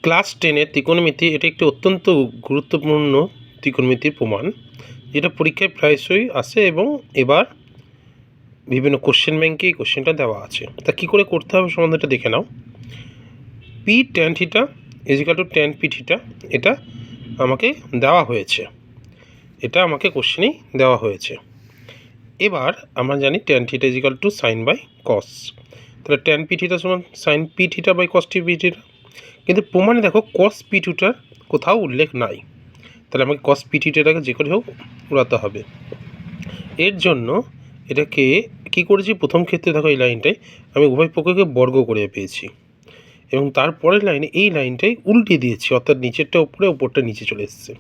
Class 10-এর ত্রিকোণমিতি এটা একটি অত্যন্ত গুরুত্বপূর্ণ ত্রিকোণমিতির প্রমাণ, যেটা পরীক্ষায় প্রায়শই আসে এবং এবার বিভিন্ন কোশ্চেন ব্যাংকে এই কোশ্চেনটা দেওয়া আছে। তা কী করে করতে হবে সম্বন্ধেটা দেখে নাও। P tan theta is equal to tan P theta এটা আমাকে দেওয়া হয়েছে, এটা আমাকে কোশ্চেনেই দেওয়া হয়েছে। এবার আমরা জানি tan theta is equal to sine by cos, তাহলে ট্যান পি থিটা সমান sine p theta by cos t p theta. কিন্তু প্রমাণে দেখো কস পি থিটার কোথাও উল্লেখ নাই, তাহলে আমাকে কস পি থিটাটাকে যে করে হোক উড়াতে হবে। এর জন্য এটাকে কি করেছি, প্রথম ক্ষেত্রে দেখো এই লাইনটাই আমি উভয় পক্ষকে বর্গ করে পেয়েছি এবং তারপরের লাইনে এই লাইনটাই উল্টে দিয়েছি, অর্থাৎ নিচেরটা উপরে উপরটা নিচে চলে এসছে।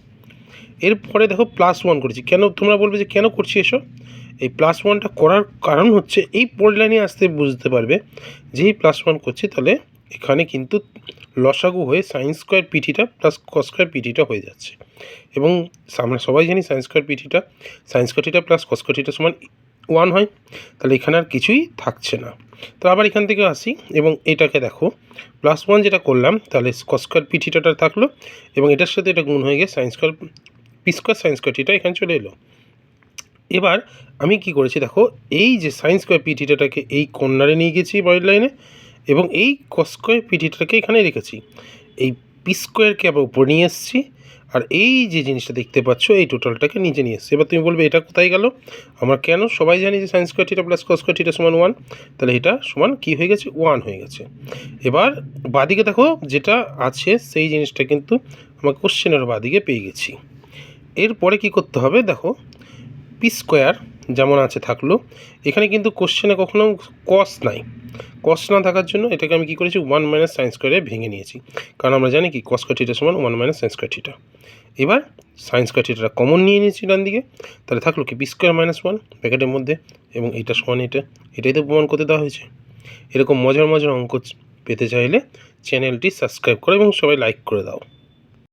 এরপরে দেখো +1 করেছি। কেন তোমরা বলবে যে কেন করছি এসব? এই +1টা করার কারণ হচ্ছে এই পরের লাইনে আসতে বুঝতে পারবে যে এই +1 করছি তাহলে এখানে কিন্তু লসাগু হয়ে sine square P theta plus cos square P theta হয়ে যাচ্ছে এবং আমরা সবাই জানি sine square P theta sine square theta plus cos square theta সমান 1 হয়, তাহলে এখানে আর কিছুই থাকছে না। তো আবার এখান থেকে আসি এবং এটাকে দেখো +1 যেটা করলাম তাহলে কস স্কোয়ার পি থিটাটা থাকলো এবং এটার সাথে এটা গুণ হয়ে গিয়ে sine square P square sine square theta এখানে চলে এলো। এবার আমি কি করেছি দেখো, এই যে সাইন স্কোয়ার পি থিটাটাকে এই কর্নারে নিয়ে গেছি পরের লাইনে এবং এই কস স্কোয়ার পি থিটাটাকে এখানে রেখেছি, এই পি স্কোয়ারকে আবার উপরে নিয়ে এসেছি আর এই যে জিনিসটা দেখতে পাচ্ছ এই টোটালটাকে নিচে নিয়ে এসেছি। এবার তুমি বলবে এটা কোথায় গেল, আমরা কেন সবাই জানি যে sine square theta plus cos square theta সমান 1, তাহলে এটা সমান কী হয়ে গেছে 1 হয়ে গেছে। এবার বাদিকে দেখো যেটা আছে সেই জিনিসটা কিন্তু আমরা কোশ্চেনের বাদিকে পেয়ে গেছি। এরপরে কি করতে হবে দেখো, পি স্কোয়ার যেমন আছে থাকলো, এখানে কিন্তু কোশ্চেনে কখনো কস নাই, কস না থাকার জন্য এটাকে আমি কী করেছি 1 মাইনাস সাইন স্কোয়ারে ভেঙে নিয়েছি, কারণ আমরা জানি কি কস স্কোয়ার থিটা সমান 1 মাইনাস সাইন স্কোয়ার থিটা। এবার সাইন স্কোয়ার থিটাটা কমন নিয়ে নিয়েছি ডান দিকে, তাহলে থাকলো কি পি স্কোয়ার মাইনাস 1 ব্র্যাকেটের মধ্যে এবং এটা সমান এটাই তো প্রমাণ করতে দেওয়া হয়েছে। এরকম মজার মজার অঙ্ক পেতে চাইলে চ্যানেলটি সাবস্ক্রাইব করো এবং সবাই লাইক করে দাও।